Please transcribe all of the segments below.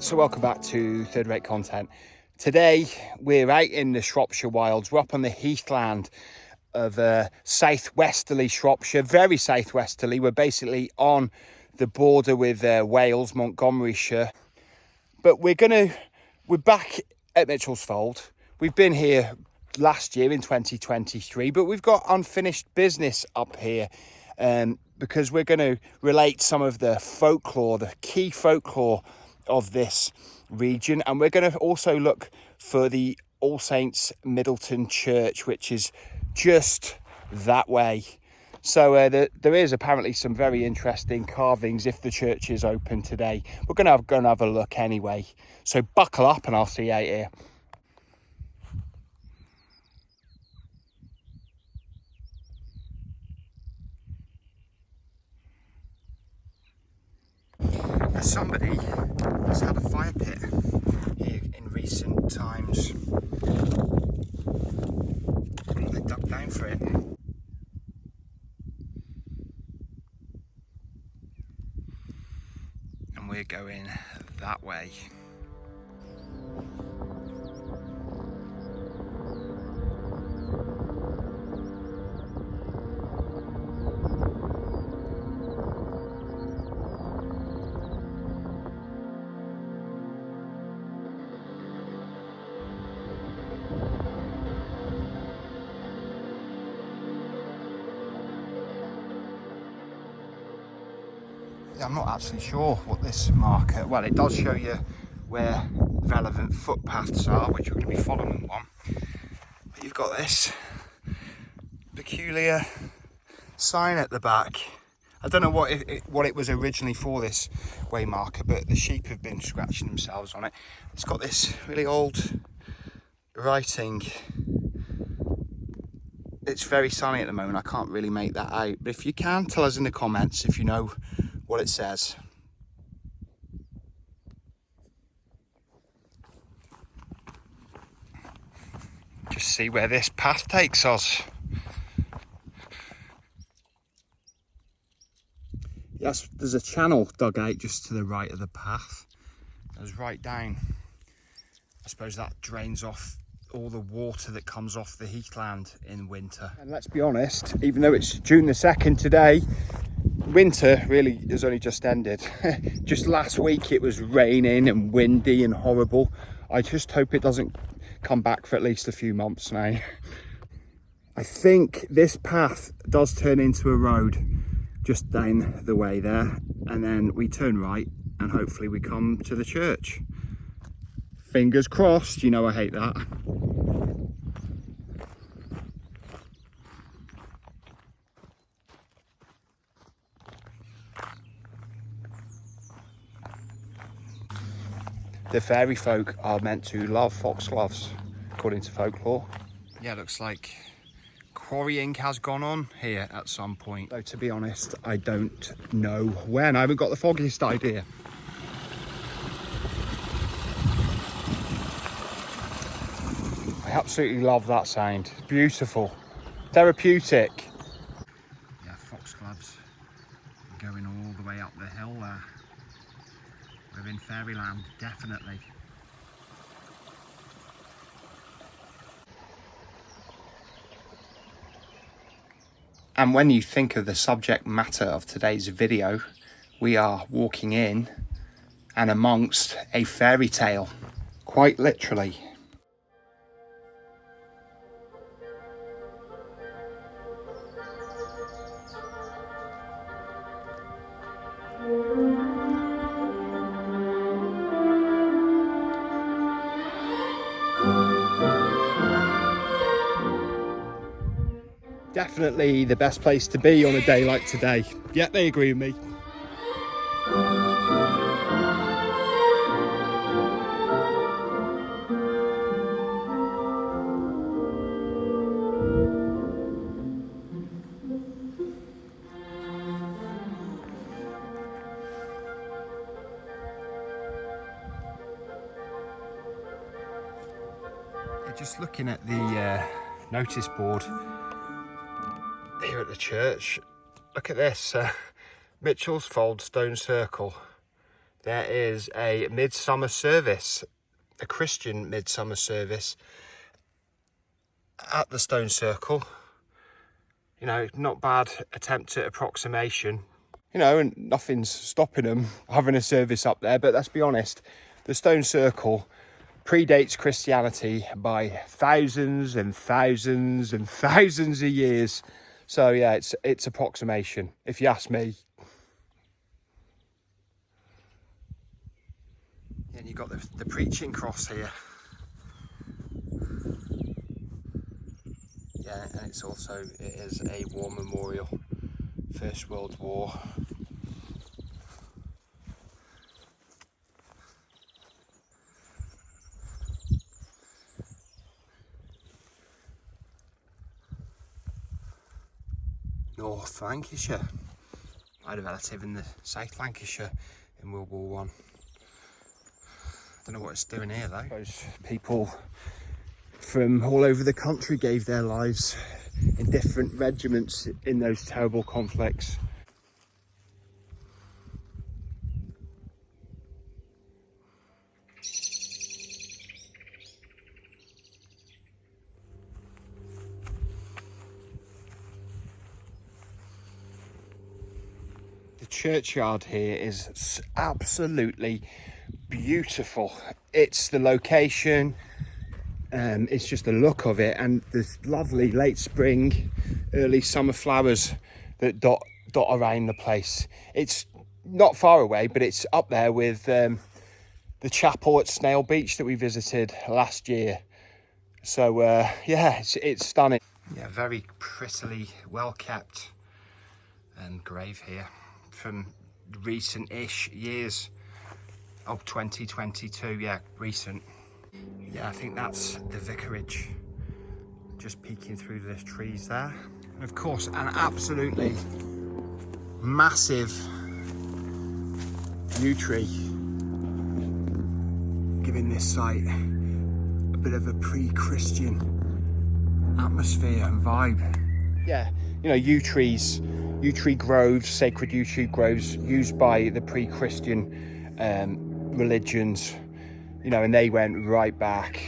So welcome back to Third Rate Content. Today we're out in the Shropshire wilds. We're up on the heathland of southwesterly Shropshire, very southwesterly. We're basically on the border with Wales, Montgomeryshire. But we're back at Mitchell's Fold. We've been here last year in 2023, but we've got unfinished business up here because we're going to relate some of the folklore, the key folklore of this region, and we're going to also look for the All Saints Middleton Church, which is just that way. So there is apparently some very interesting carvings if the church is open today. We're going to have a look anyway. So buckle up and I'll see you out here. Somebody has had a fire pit here in recent times. They dug down for it. And we're going that way. I'm not actually sure what this marker, well, it does show you where relevant footpaths are, which we're going to be following one. But you've got this peculiar sign at the back. I don't know what it was originally for, this way marker, but the sheep have been scratching themselves on it. It's got this really old writing. It's very sunny at the moment, I can't really make that out, but if you can, tell us in the comments if you know what it says. Just see where this path takes us. Yes, there's a channel dug out just to the right of the path. It goes right down. I suppose that drains off all the water that comes off the heathland in winter. And let's be honest, even though it's June the 2nd today, winter really has only just ended. Just last week it was raining and windy and horrible. I just hope it doesn't come back for at least a few months now. I think this path does turn into a road just down the way there, and then we turn right and hopefully we come to the church. Fingers crossed, you know I hate that. The fairy folk are meant to love foxgloves, according to folklore. Yeah, looks like quarrying has gone on here at some point. Though to be honest, I don't know when. I haven't got the foggiest idea. I absolutely love that sound. Beautiful. Therapeutic. Yeah, foxgloves going all the way up the hill there. We're in fairyland, definitely. And when you think of the subject matter of today's video, we are walking in and amongst a fairy tale, quite literally. Definitely the best place to be on a day like today. Yeah, they agree with me. Just looking at the notice board here at the church, look at this, Mitchell's Fold Stone Circle. there is a midsummer service, a Christian midsummer service at the stone circle. You know, not bad attempt at approximation. You know, and nothing's stopping them having a service up there. But let's be honest, the stone circle predates Christianity by thousands and thousands and thousands of years. So yeah, it's approximation, if you ask me. And you've got the preaching cross here. Yeah, and it is a war memorial, First World War. North Lancashire. I had a relative in the South Lancashire in World War One. Don't know what it's doing here though. I suppose people from all over the country gave their lives in different regiments in those terrible conflicts. The churchyard here is absolutely beautiful. It's the location, it's just the look of it, and this lovely late spring, early summer flowers that dot around the place. It's not far away, but it's up there with the chapel at Snail Beach that we visited last year. So yeah, it's stunning. Yeah, very prettily well kept grave here from recent-ish years of 2022. Yeah, recent. Yeah, I think that's the vicarage, just peeking through the trees there. And of course, an absolutely massive yew tree, giving this site a bit of a pre-Christian atmosphere and vibe. Yeah, you know, yew tree groves, sacred yew tree groves used by the pre-Christian religions, you know, and they went right back.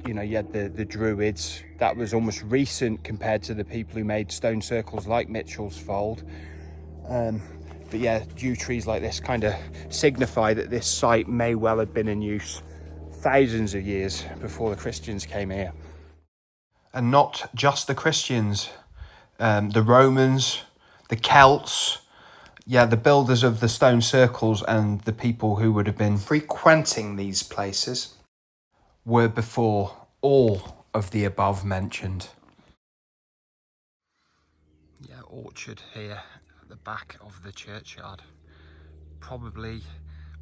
You know, you had the Druids. That was almost recent compared to the people who made stone circles like Mitchell's Fold. But yeah, yew trees like this kind of signify that this site may well have been in use thousands of years before the Christians came here. And not just the Christians, the Romans, the Celts, yeah, the builders of the stone circles and the people who would have been frequenting these places were before all of the above mentioned. Yeah, orchard here at the back of the churchyard, probably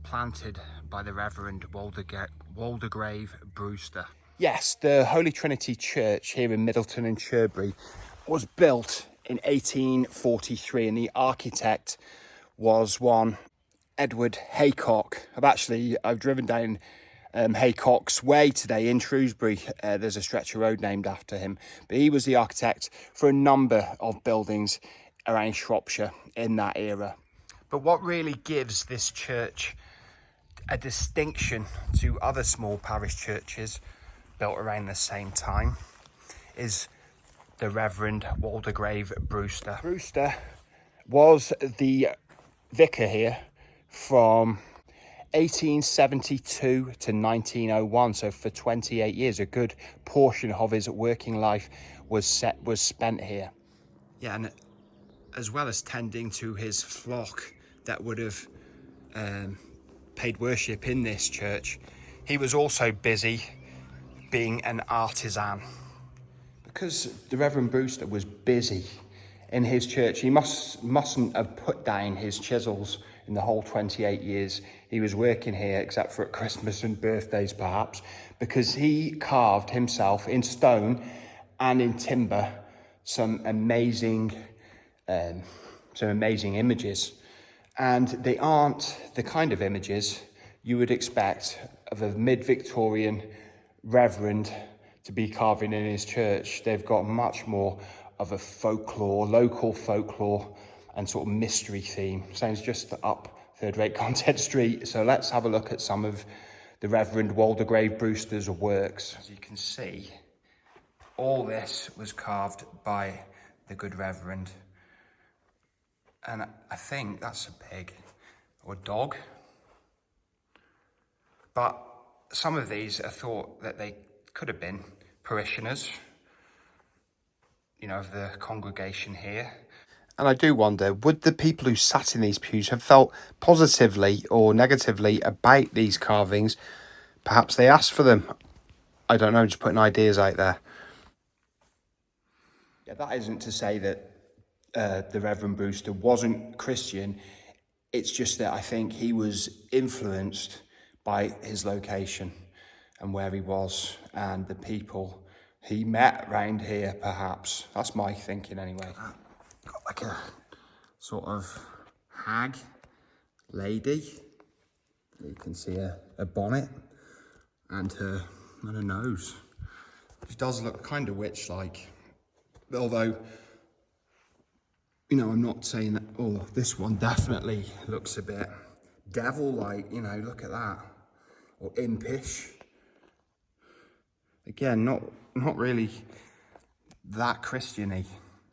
planted by the Reverend Waldegrave Brewster. Yes, the Holy Trinity Church here in Middleton and Chirbury was built in 1843, and the architect was one Edward Haycock. I've driven down Haycock's Way today in Shrewsbury. There's a stretch of road named after him, but he was the architect for a number of buildings around Shropshire in that era. But what really gives this church a distinction to other small parish churches built around the same time is the Reverend Waldegrave Brewster. Brewster was the vicar here from 1872 to 1901, so for 28 years, a good portion of his working life was spent here. Yeah, and as well as tending to his flock that would have paid worship in this church, he was also busy being an artisan. Because the Reverend Brewster was busy in his church, he mustn't have put down his chisels in the whole 28 years he was working here, except for at Christmas and birthdays perhaps, because he carved himself in stone and in timber some amazing images. And they aren't the kind of images you would expect of a mid-Victorian reverend to be carving in his church. They've got much more of a local folklore and sort of mystery theme. Sounds just up third-rate content street. So let's have a look at some of the Reverend Waldegrave Brewster's works. As you can see, all this was carved by the good Reverend. And I think that's a pig or dog. But some of these are thought that they could have been parishioners, you know, of the congregation here. And I do wonder, would the people who sat in these pews have felt positively or negatively about these carvings? Perhaps they asked for them. I don't know, just putting ideas out there. Yeah, that isn't to say that the Reverend Brewster wasn't Christian. It's just that I think he was influenced by his location and where he was and the people he met around here, perhaps. That's my thinking anyway. Got like a sort of hag lady. You can see a bonnet and her nose. She does look kind of witch-like. Although, you know, I'm not saying that, oh, this one definitely looks a bit devil-like, you know, look at that. Or impish. Again, not really that Christian-y.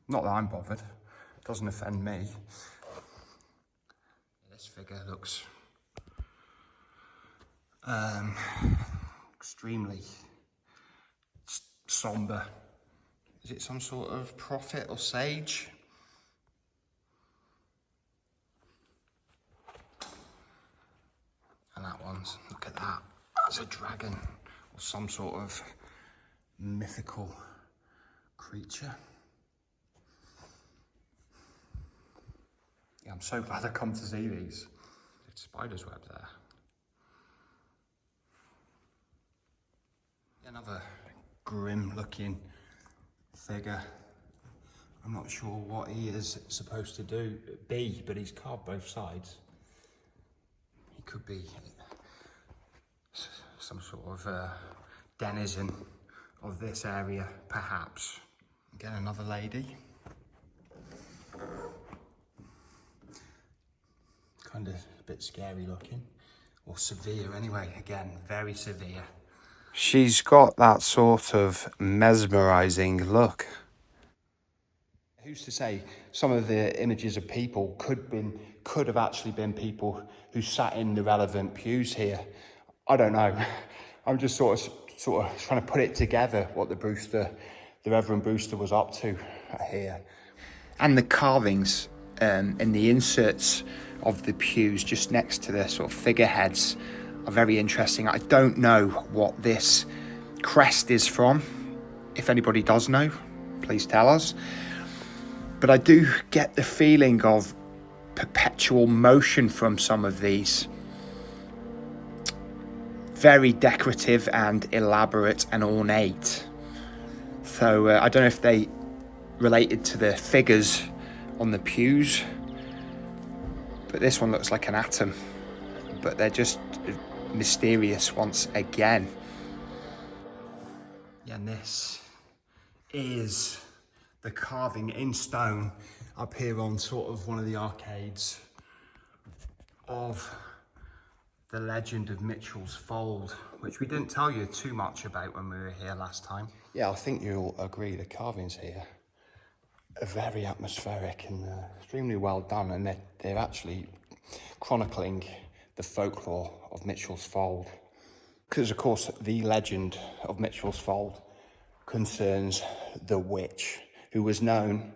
Not that I'm bothered. Doesn't offend me. This figure looks extremely somber. Is it some sort of prophet or sage? And that one's, look at that. That's a dragon or some sort of mythical creature. Yeah, I'm so glad I come to see these. There's spider's web there. Another grim looking figure. I'm not sure what he is supposed to be, but he's carved both sides. He could be some sort of denizen of this area, perhaps. Again, another lady. Kind of a bit scary looking, or severe anyway. Again, very severe. She's got that sort of mesmerising look. Who's to say some of the images of people could have actually been people who sat in the relevant pews here? I don't know. I'm just sort of trying to put it together what the Reverend Brewster was up to here. And the carvings in the inserts of the pews just next to the sort of figureheads are very interesting. I don't know what this crest is from. If anybody does know, please tell us. But I do get the feeling of perpetual motion from some of these. Very decorative and elaborate and ornate. So I don't know if they related to the figures on the pews, but this one looks like an atom. But they're just mysterious once again. Yeah, and this is the carving in stone up here on sort of one of the arcades of the legend of Mitchell's Fold, which we didn't tell you too much about when we were here last time. Yeah, I think you'll agree the carvings here are very atmospheric and extremely well done, and they're actually chronicling the folklore of Mitchell's Fold. Because, of course, the legend of Mitchell's Fold concerns the witch, who was known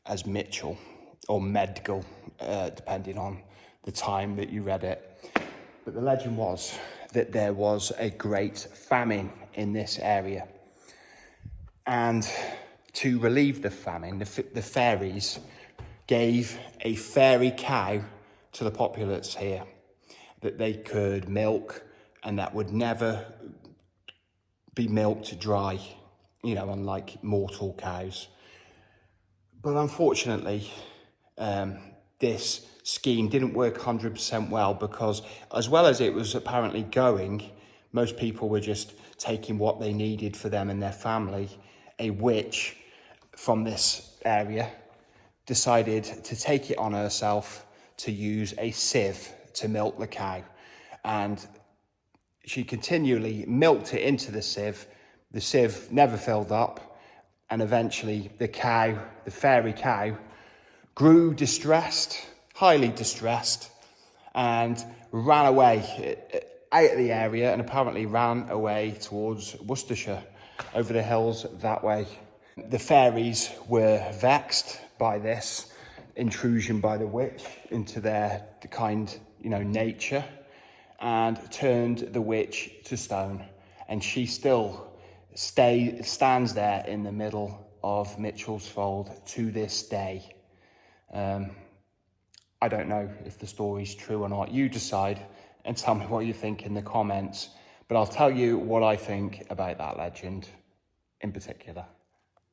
as Mitchell, or Medgal, depending on the time that you read it. But the legend was that there was a great famine in this area. And to relieve the famine, the fairies gave a fairy cow to the populace here that they could milk, and that would never be milked dry, you know, unlike mortal cows. But unfortunately, this scheme didn't work 100% well, because as well as it was apparently going, most people were just taking what they needed for them and their family. A witch from this area decided to take it on herself to use a sieve to milk the cow. And she continually milked it into the sieve. The sieve never filled up. And eventually the cow, the fairy cow, grew distressed, highly distressed, and ran away out of the area, and apparently ran away towards Worcestershire, over the hills that way. The fairies were vexed by this intrusion by the witch into their nature, and turned the witch to stone. And she still stands there in the middle of Mitchell's Fold to this day. I don't know if the story's true or not. You decide and tell me what you think in the comments. But I'll tell you what I think about that legend in particular.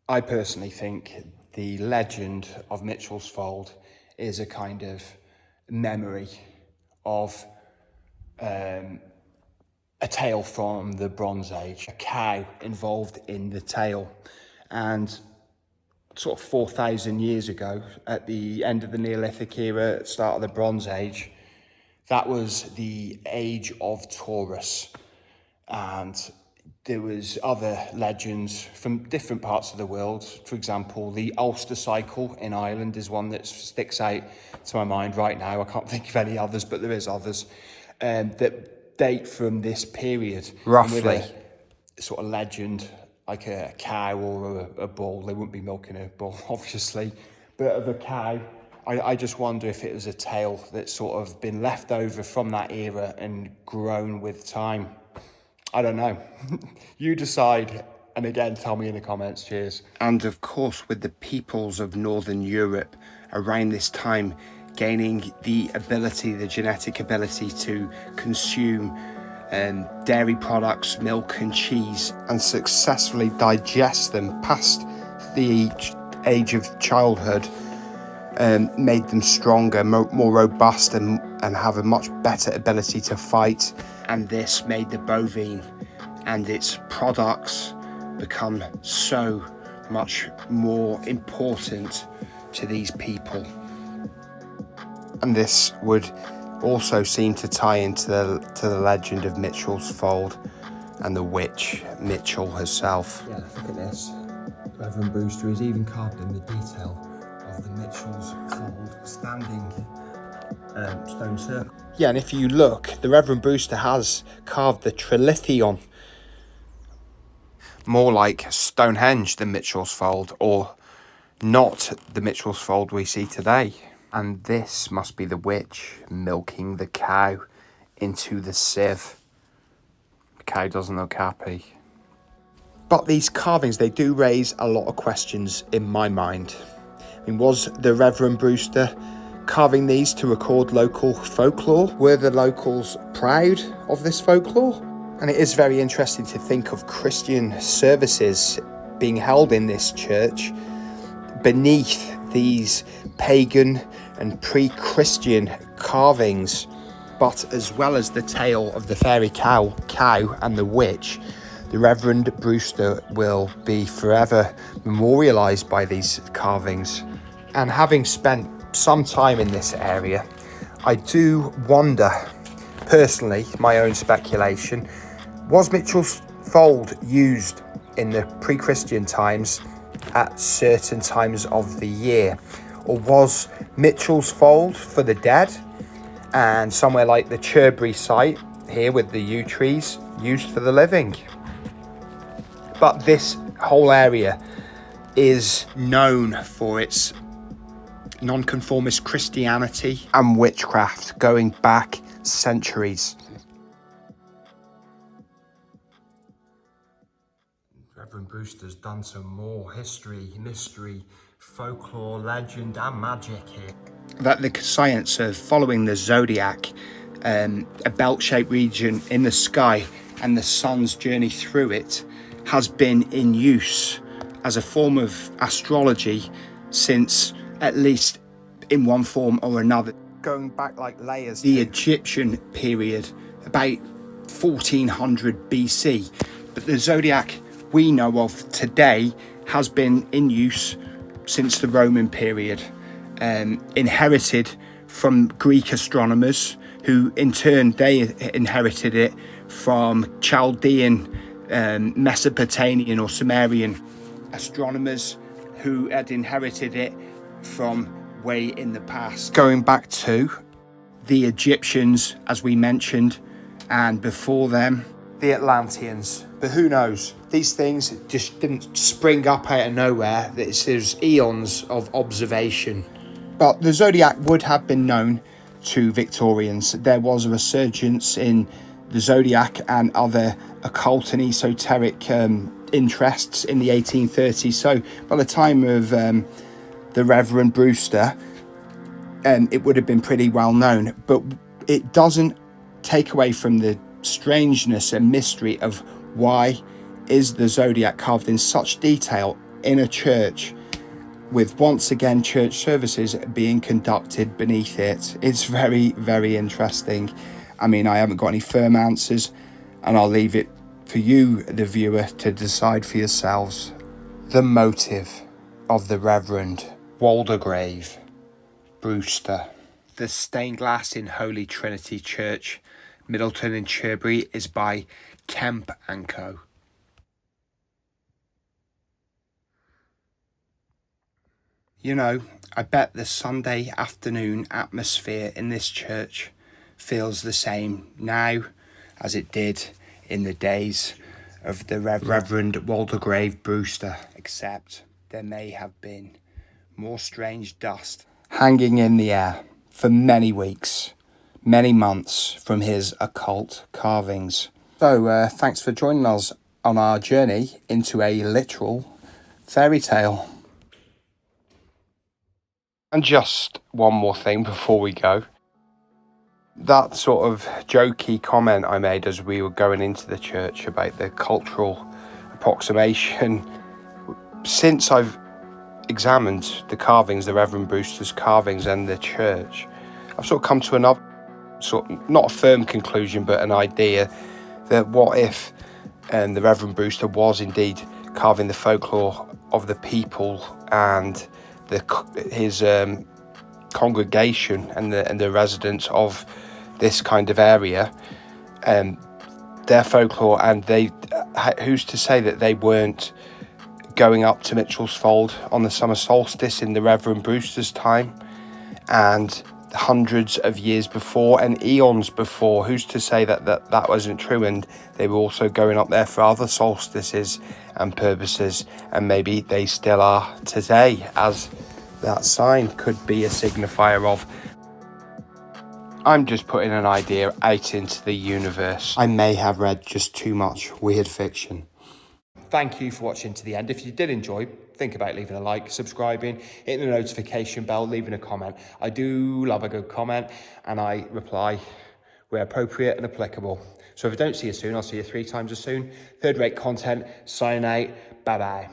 I personally think the legend of Mitchell's Fold is a kind of memory of a tale from the Bronze Age, a cow involved in the tale. And sort of 4,000 years ago, at the end of the Neolithic era, start of the Bronze Age, that was the age of Taurus. And there was other legends from different parts of the world. For example, the Ulster cycle in Ireland is one that sticks out to my mind right now. I can't think of any others, but there is others that date from this period. Roughly. With a sort of legend, like a cow or a bull. They wouldn't be milking a bull, obviously, but of a cow. I just wonder if it was a tale that's sort of been left over from that era and grown with time. I don't know. You decide, and again, tell me in the comments. Cheers. And of course, with the peoples of Northern Europe around this time gaining the genetic ability to consume dairy products, milk and cheese, and successfully digest them past the age of childhood, made them stronger, more robust, and have a much better ability to fight. And this made the bovine and its products become so much more important to these people. And this would also seem to tie into the legend of Mitchell's Fold and the witch Mitchell herself. Yeah, look at this. Revered Brewster is even carved in the detail of the Mitchell's Fold standing stone circle. Yeah, and if you look, the Revered Brewster has carved the Trilithion, more like Stonehenge than Mitchell's Fold, or not the Mitchell's Fold we see today. And this must be the witch milking the cow into the sieve. The cow doesn't look happy. But these carvings, they do raise a lot of questions in my mind. I mean, was the Reverend Brewster carving these to record local folklore? Were the locals proud of this folklore? And it is very interesting to think of Christian services being held in this church beneath these pagan and pre-Christian carvings. But as well as the tale of the fairy cow and the witch, the Reverend Brewster will be forever memorialised by these carvings. And having spent some time in this area, I do wonder, personally, my own speculation, was Mitchell's Fold used in the pre-Christian times at certain times of the year? Or was Mitchell's Fold for the dead, and somewhere like the Chirbury site here with the yew trees used for the living? But this whole area is known for its nonconformist Christianity and witchcraft going back centuries. Reverend Brewster's done some more history, mystery, folklore, legend and magic here. That the science of following the Zodiac, a belt-shaped region in the sky, and the sun's journey through it has been in use as a form of astrology since, at least in one form or another, going back like layers, the Egyptian period, about 1400 BC. But the Zodiac we know of today has been in use since the Roman period, inherited from Greek astronomers who in turn, they inherited it from Chaldean, Mesopotamian or Sumerian astronomers who had inherited it from way in the past. Going back to the Egyptians, as we mentioned, and before them, the Atlanteans. But who knows? These things just didn't spring up out of nowhere. There's eons of observation. But the Zodiac would have been known to Victorians. There was a resurgence in the Zodiac and other occult and esoteric interests in the 1830s. So by the time of the Revered Brewster, it would have been pretty well known. But it doesn't take away from the strangeness and mystery of why is the Zodiac carved in such detail in a church, with once again church services being conducted beneath it. It's very, very interesting. I mean, I haven't got any firm answers, and I'll leave it for you, the viewer, to decide for yourselves. The motive of the Reverend Waldegrave Brewster. The stained glass in Holy Trinity Church, Middleton in Chirbury, is by Kemp & Co. You know, I bet the Sunday afternoon atmosphere in this church feels the same now as it did in the days of the Reverend Waldegrave Brewster, except there may have been more strange dust hanging in the air for many weeks, many months from his occult carvings. So thanks for joining us on our journey into a literal fairy tale. And just one more thing before we go. That sort of jokey comment I made as we were going into the church about the cultural approximation, since I've examined the carvings, the Reverend Brewster's carvings and the church, I've sort of come to another sort of, not a firm conclusion, but an idea that what if the Reverend Brewster was indeed carving the folklore of the people and his congregation and the residents of this kind of area, their folklore, and who's to say that they weren't going up to Mitchell's Fold on the summer solstice in the Reverend Brewster's time, and hundreds of years before and eons before? Who's to say that wasn't true, and they were also going up there for other solstices and purposes, and maybe they still are today, as that sign could be a signifier of. I'm just putting an idea out into the universe. I may have read just too much weird fiction. Thank you for watching to the end. If you did enjoy, think about leaving a like, subscribing, hitting the notification bell, leaving a comment. I do love a good comment, and I reply where appropriate and applicable. So if I don't see you soon, I'll see you 3 times as soon. Third rate content, sign out, bye bye.